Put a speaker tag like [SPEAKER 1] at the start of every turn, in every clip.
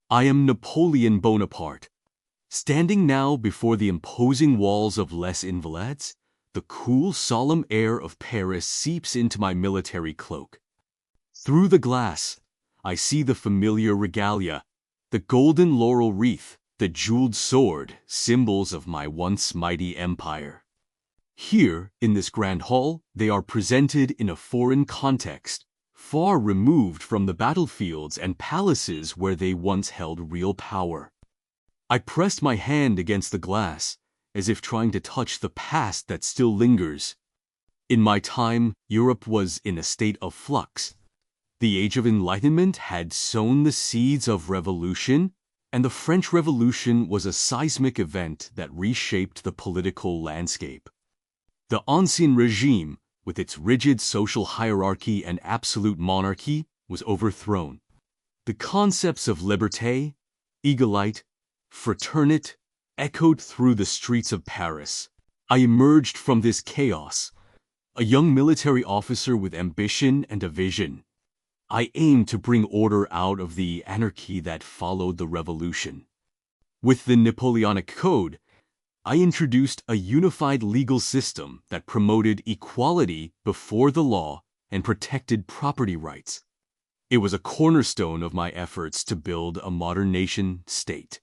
[SPEAKER 1] I am Napoleon Bonaparte. Standing now before the imposing walls of Les Invalides, the cool, solemn air of Paris seeps into my military cloak. Through the glass, I see the familiar regalia, the golden laurel wreath, the jeweled sword, symbols of my once mighty empire. Here, in this grand hall, they are presented in a foreign context, far removed from the battlefields and palaces where they once held real power. I pressed my hand against the glass, as if trying to touch the past that still lingers. In my time, Europe was in a state of flux. The Age of Enlightenment had sown the seeds of revolution, and the French Revolution was a seismic event that reshaped the political landscape. The Ancien Regime, with its rigid social hierarchy and absolute monarchy, was overthrown. The concepts of liberté, égalité, fraternité echoed through the streets of Paris. I emerged from this chaos, a young military officer with ambition and a vision. I aimed to bring order out of the anarchy that followed the revolution. With the Napoleonic Code, I introduced a unified legal system that promoted equality before the law and protected property rights. It was a cornerstone of my efforts to build a modern nation-state.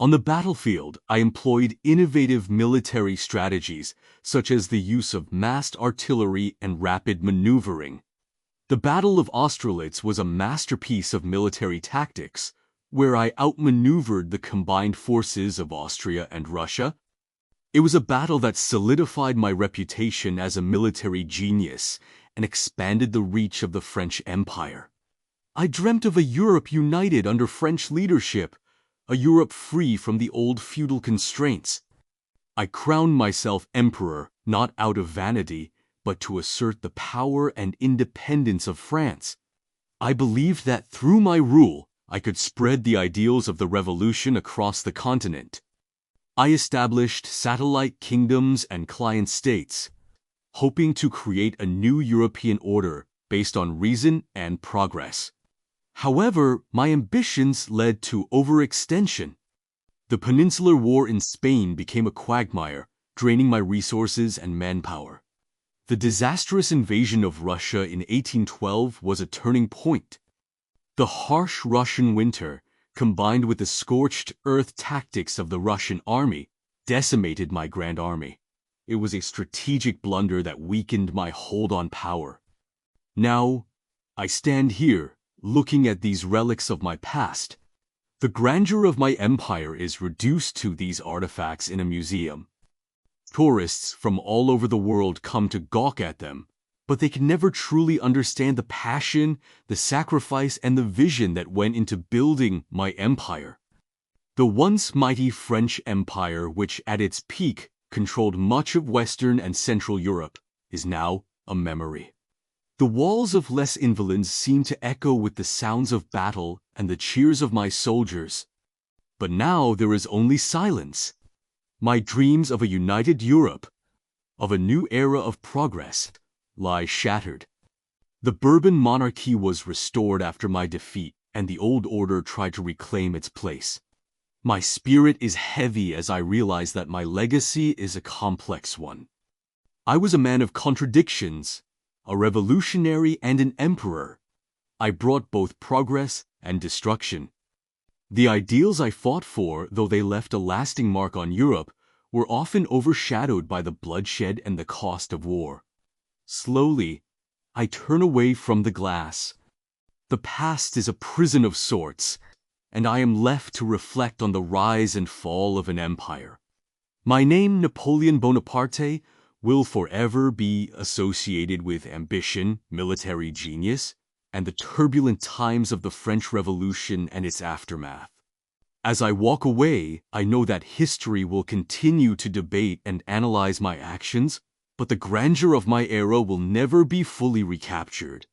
[SPEAKER 1] On the battlefield, I employed innovative military strategies, such as the use of massed artillery and rapid maneuvering. The Battle of Austerlitz was a masterpiece of military tactics, where I outmaneuvered the combined forces of Austria and Russia. It was a battle that solidified my reputation as a military genius and expanded the reach of the French Empire. I dreamt of a Europe united under French leadership, a Europe free from the old feudal constraints. I crowned myself emperor not out of vanity, but to assert the power and independence of France. I believed that through my rule, I could spread the ideals of the revolution across the continent. I established satellite kingdoms and client states, hoping to create a new European order based on reason and progress. However, my ambitions led to overextension. The Peninsular War in Spain became a quagmire, draining my resources and manpower. The disastrous invasion of Russia in 1812 was a turning point. The harsh Russian winter, combined with the scorched earth tactics of the Russian army, decimated my Grand Army. It was a strategic blunder that weakened my hold on power. Now, I stand here, looking at these relics of my past. The grandeur of my empire is reduced to these artifacts in a museum. Tourists from all over the world come to gawk at them, but they can never truly understand the passion, the sacrifice, and the vision that went into building my empire. The once mighty French Empire, which at its peak controlled much of Western and Central Europe, is now a memory. The walls of Les Invalides seem to echo with the sounds of battle and the cheers of my soldiers. But now there is only silence. My dreams of a united Europe, of a new era of progress, lie shattered. The Bourbon monarchy was restored after my defeat, and the old order tried to reclaim its place. My spirit is heavy as I realize that my legacy is a complex one. I was a man of contradictions, a revolutionary and an emperor. I brought both progress and destruction. The ideals I fought for, though they left a lasting mark on Europe, were often overshadowed by the bloodshed and the cost of war. Slowly, I turn away from the glass. The past is a prison of sorts, and I am left to reflect on the rise and fall of an empire. My name, Napoleon Bonaparte, will forever be associated with ambition, military genius, and the turbulent times of the French Revolution and its aftermath. As I walk away, I know that history will continue to debate and analyze my actions, but the grandeur of my era will never be fully recaptured.